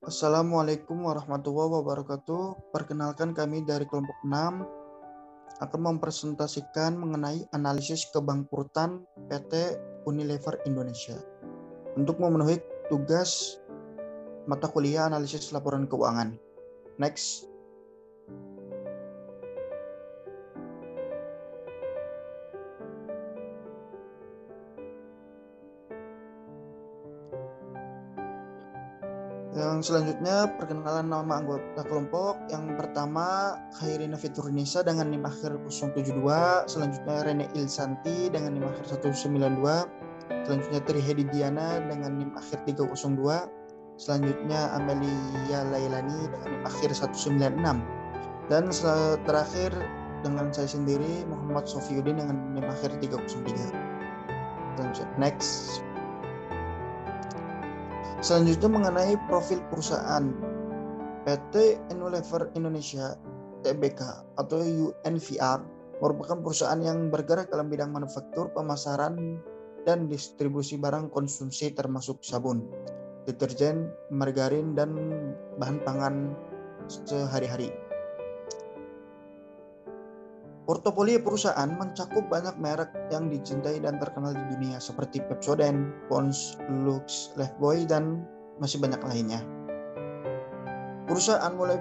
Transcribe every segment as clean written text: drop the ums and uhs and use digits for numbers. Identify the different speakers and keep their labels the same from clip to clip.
Speaker 1: Assalamualaikum warahmatullahi wabarakatuh. Perkenalkan, kami dari kelompok 6 akan mempresentasikan mengenai analisis kebangkrutan PT Unilever Indonesia. Untuk memenuhi tugas mata kuliah analisis laporan keuangan. Next. Yang selanjutnya, perkenalan nama anggota kelompok. Yang pertama, Khairina Fiturnisa dengan NIM akhir 072. Selanjutnya, Rene Ilsanti dengan NIM akhir 192. Selanjutnya, Trihedi Diana dengan NIM akhir 302. Selanjutnya, Amelia Lailani dengan NIM akhir 196. Dan terakhir, dengan saya sendiri, Muhammad Sofiuddin dengan NIM akhir 303. Next. Selanjutnya mengenai profil perusahaan. PT Unilever Indonesia Tbk atau UNVR merupakan perusahaan yang bergerak dalam bidang manufaktur, pemasaran, dan distribusi barang konsumsi termasuk sabun, deterjen, margarin, dan bahan pangan sehari-hari. Portofolio perusahaan mencakup banyak merek yang dicintai dan terkenal di dunia seperti Pepsodent, Pond's, Lux, Lifebuoy, dan masih banyak lainnya. Perusahaan mulai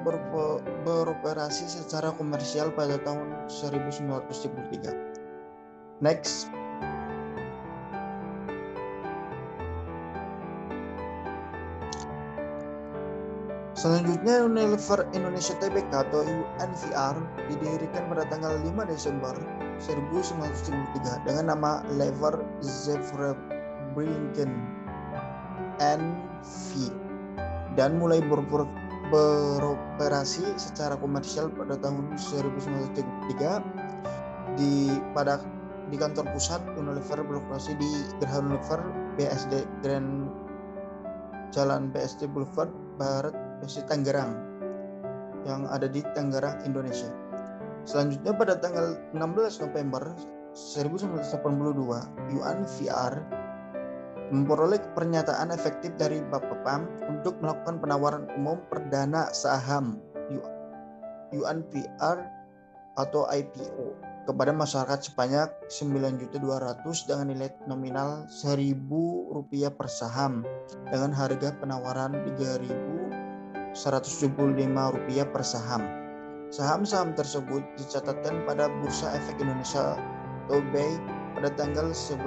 Speaker 1: beroperasi secara komersial pada tahun 1973. Next. Selanjutnya, Unilever Indonesia Tbk atau UNVR didirikan pada tanggal 5 Desember 1973 dengan nama Lever Zeebruggen NV dan mulai beroperasi secara komersial pada tahun 1973 di kantor pusat Unilever beroperasi di Geraha Unilever BSD Grand Jalan BSD Boulevard Barat BSD Tangerang yang ada di Tangerang, Indonesia. Selanjutnya pada tanggal 16 November 1982 UNVR memperoleh pernyataan efektif dari Bapepam untuk melakukan penawaran umum perdana saham UNVR atau IPO kepada masyarakat sebanyak 9.200.000 dengan nilai nominal Rp1.000 per saham dengan harga penawaran Rp3.175 per saham. Saham-saham tersebut dicatatkan pada Bursa Efek Indonesia atau BEI pada tanggal 11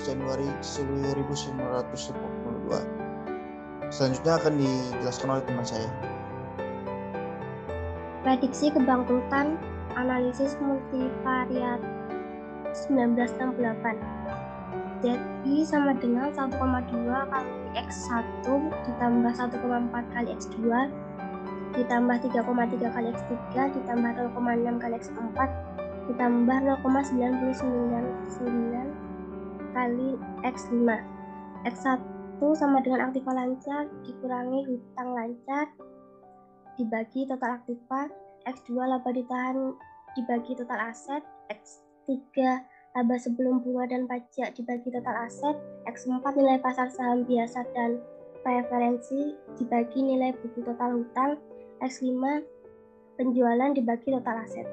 Speaker 1: Januari 1942. Selanjutnya akan dijelaskan oleh teman saya.
Speaker 2: Prediksi kebangkrutan analisis multivariat 1968. ZI sama dengan 1,2 kali X1 ditambah 1,4 kali X2 ditambah 3,3 kali X3 ditambah 0,6 kali X4 ditambah 0,999 kali X5. X1 sama dengan aktiva lancar dikurangi hutang lancar dibagi total aktiva, X2 laba ditahan dibagi total aset, X3 laba sebelum bunga dan pajak dibagi total aset, X4 nilai pasar saham biasa dan preferensi dibagi nilai buku total hutang, X5 penjualan dibagi total aset.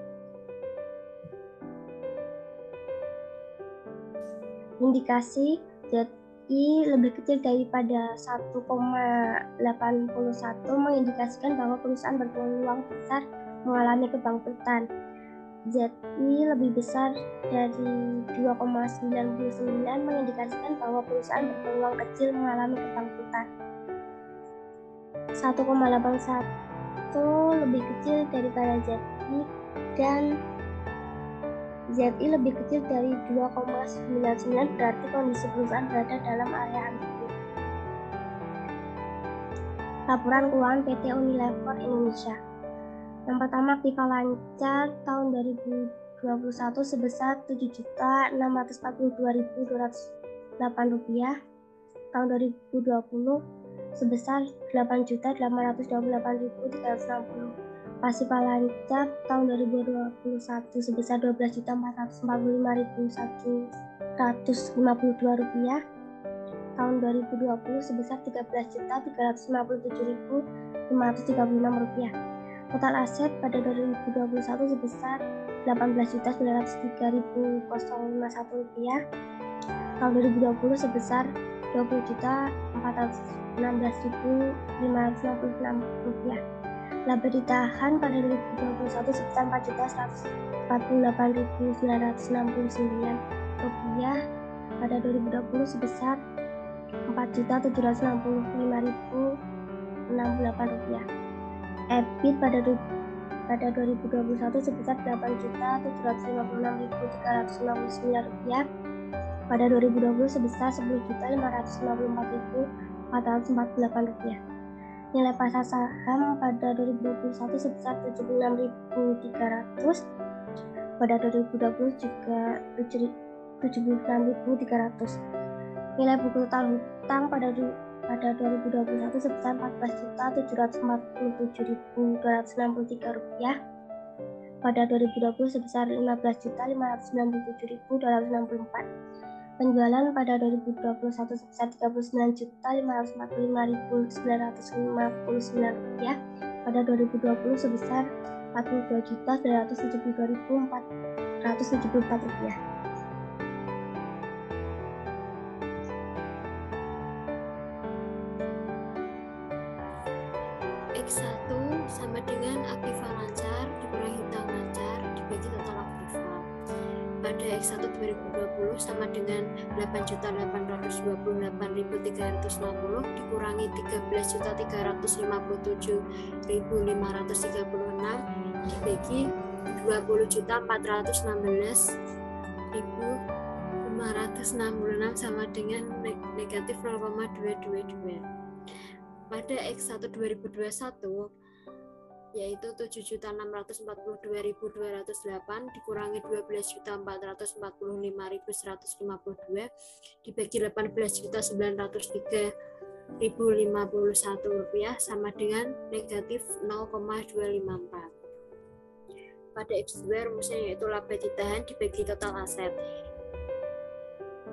Speaker 2: Indikasi ZI lebih kecil daripada 1,81 mengindikasikan bahwa perusahaan berpeluang besar mengalami kebangkrutan. ZI lebih besar dari 2,99 mengindikasikan bahwa perusahaan berpeluang kecil mengalami kebangkrutan. 1,81 lebih kecil daripada ZI dan ZI lebih kecil dari 2,99 berarti kondisi perusahaan berada dalam area ambigu. Laporan keuangan PT Unilever Indonesia. Yang pertama, aktiva lancar tahun 2021 sebesar Rp7.642.208. Tahun 2020 sebesar Rp8.828.360. Pasifa lancar tahun 2021 sebesar Rp12.445.152. tahun 2020 sebesar Rp13.357.536. Total aset pada 2021 sebesar Rp18.903.051. Tahun 2020 sebesar Rp20.416.566. Laba ditahan pada 2021 sebesar Rp4.448.969. Pada 2020 sebesar Rp4.765.068. EBIT pada 2021 sebesar Rp8.756.359. Pada 2020 sebesar Rp10.554.448. Nilai pasar saham pada 2021 sebesar Rp76.300. Pada 2020 juga Rp76.300. Nilai buku total hutang pada 2021 sebesar Rp14.747.263. Pada 2020 sebesar Rp15.597.264. Penjualan pada 2021 sebesar Rp39.559.959. Pada 2020 sebesar Rp42.972.474.
Speaker 3: X1 sama dengan aktiva lancar dikurangi hutang lancar dibagi total aktiva. Pada X1 2020 sama dengan 8.828.360 dikurangi 13.357.536 dibagi 20.416.566 sama dengan negatif 0,222. Pada X1 2021 yaitu 7.642.208 dikurangi 12.445.152 dibagi 18.903.051 rupiah sama dengan negatif 0,254. Pada X2 rumusnya yaitu laba ditahan dibagi total aset.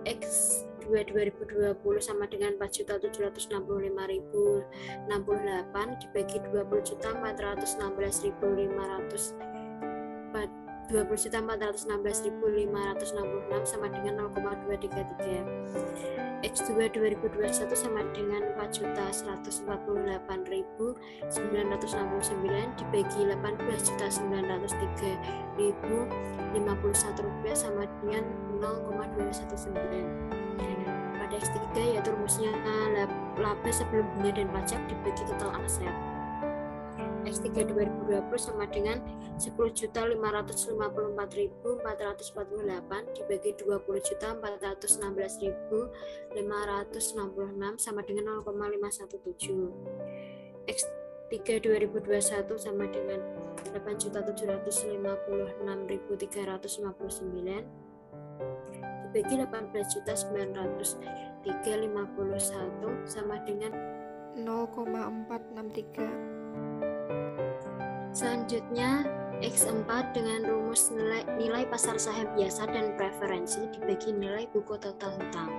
Speaker 3: X2 2020 sama dengan 4.765.068 dibagi 20.416.566 sama dengan 0,233. X2 2021 sama dengan 4.148.969 dibagi 18.903.051 rupiah sama dengan 0,219. Pada X3 yaitu rumusnya laba sebelum bunga dan pajak dibagi total aset. X3 2020 sama dengan 10.554.448 dibagi 20.416.566 sama dengan 0,517. X3 2021 sama dengan 8.756.359 dibagi 18.903.051 sama dengan 0,463. Selanjutnya X4 dengan rumus nilai pasar saham biasa dan preferensi dibagi nilai buku total hutang.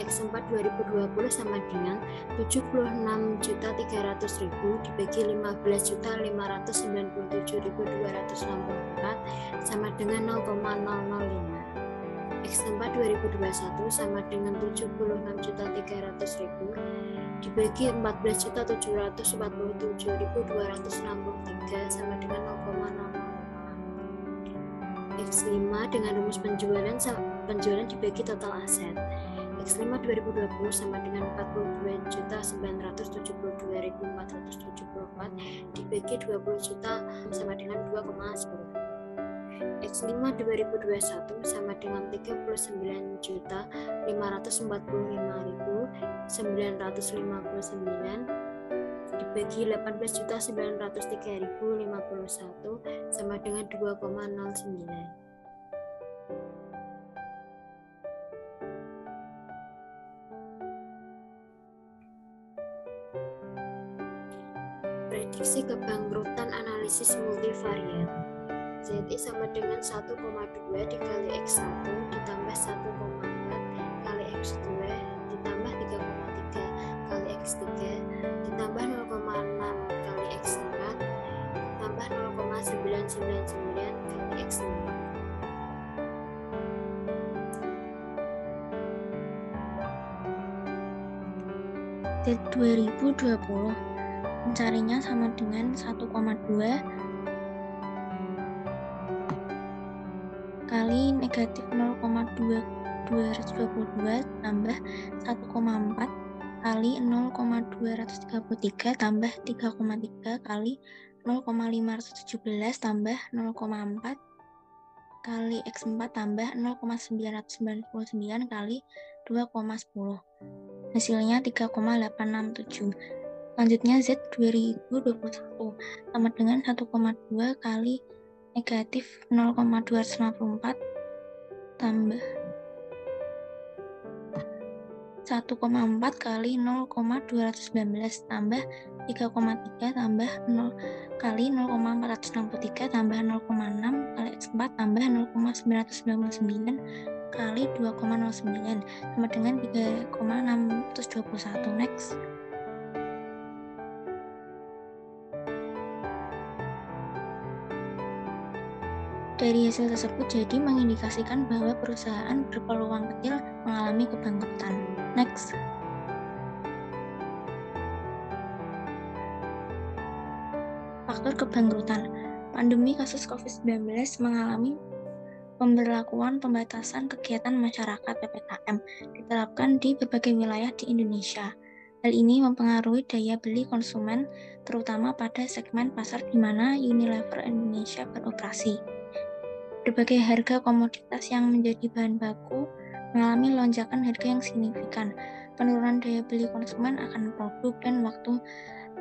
Speaker 3: X4 2020 sama dengan 76.300.000 dibagi 15.597.264 sama dengan 0,005. X4 2021 sama dengan 76.300.000 dibagi 14.747.263 sama dengan 0,005. X5 dengan rumus penjualan dibagi total aset. X5 2020 sama dengan 42.972.474 dibagi 20 juta sama dengan 2,10. X5 2021 sama dengan 39.545.959 dibagi 18.903.051 sama dengan 2,09. Prediksi kebangkrutan analisis multivariat. ZI sama dengan 1,2 dikali X1 ditambah 1,4 kali X2 ditambah 3,5 X3 ditambah 0,6 kali X4 tambah 0,999 kali X4.
Speaker 4: Z2020 mencarinya sama dengan 1,2 kali negatif 0,222 tambah 1,4 kali 0,233 tambah 3,3 kali 0,517 tambah 0,4 kali X4 tambah 0,999 kali 2,10. Hasilnya 3,867. Selanjutnya Z2021 sama dengan 1,2 kali negatif 0,254 tambah 1,4 kali 0,219 tambah 3,3 tambah 0 kali 0,463 tambah 0,6 kali X4 tambah 0,999 kali 2,09 sama dengan 3,621. Next. Dari hasil tersebut jadi mengindikasikan bahwa perusahaan berpeluang kecil mengalami kebangkrutan. Next. Faktor kebangkrutan. Pandemi kasus COVID-19 mengalami pemberlakuan pembatasan kegiatan masyarakat (PPKM) diterapkan di berbagai wilayah di Indonesia. Hal ini mempengaruhi daya beli konsumen, terutama pada segmen pasar di mana Unilever Indonesia beroperasi. Berbagai harga komoditas yang menjadi bahan baku mengalami lonjakan harga yang signifikan. Penurunan daya beli konsumen akan produk dan waktu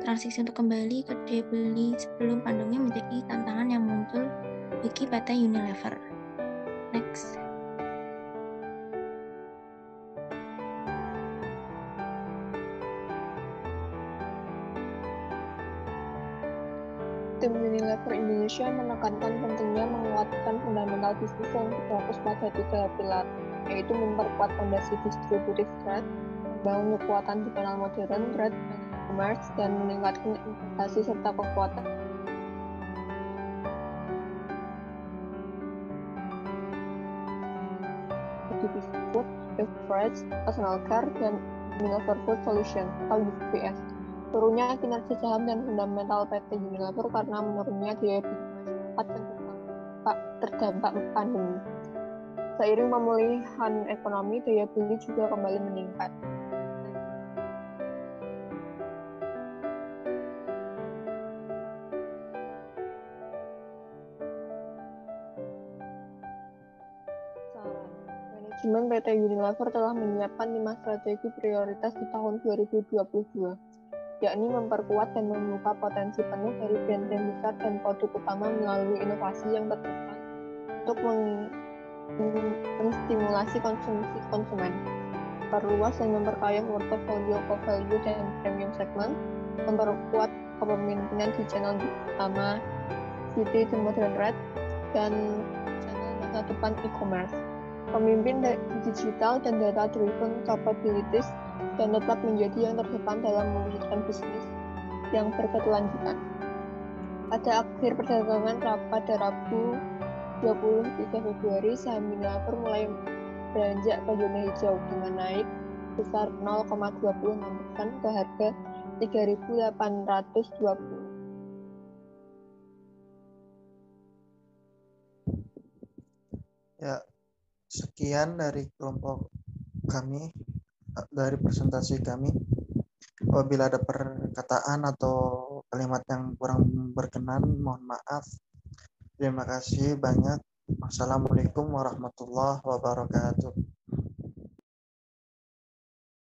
Speaker 4: transisi untuk kembali ke daya beli sebelum pandemi menjadi tantangan yang muncul bagi PT Unilever. Next.
Speaker 5: Tim Unilever Indonesia menekankan pentingnya menguatkan fundamental bisnis yang berfokus pada 3 pilar, yaitu memperkuat fondasi distributive trade, membangun kekuatan di kanal modern trade dan e-commerce, dan meningkatkan investasi serta kekuatan divisi food, beverage, personal care, dan Unilever Food Solutions atau UFS. Turunnya kinerja saham dan fundamental PT Unilever karena menurunnya daya beli masyarakat yang terdampak pandemi. Seiring pemulihan ekonomi, daya beli juga kembali meningkat. Manajemen PT Unilever telah menyiapkan 5 strategi prioritas di tahun 2022. Yakni memperkuat dan membuka potensi penuh dari brand-brand besar dan produk utama melalui inovasi yang berkembang untuk menstimulasi konsumsi konsumen, perluas dan memperkaya portofolio core-value dan premium segment, memperkuat kepemimpinan di channel utama City to Modern Trade dan channel masa depan e-commerce, pemimpin digital dan data-driven capabilities, dan tetap menjadi yang terdepan dalam mewujudkan bisnis yang berkelanjutan. Pada akhir perdagangan pada Rabu 23 Februari, saham Unilever mulai beranjak ke zona hijau dengan naik besar 0,26% ke harga 3.820.
Speaker 1: Ya, sekian dari kelompok kami, dari presentasi kami. Apabila ada perkataan atau kalimat yang kurang berkenan, mohon maaf. Terima kasih banyak. Wassalamualaikum warahmatullahi wabarakatuh.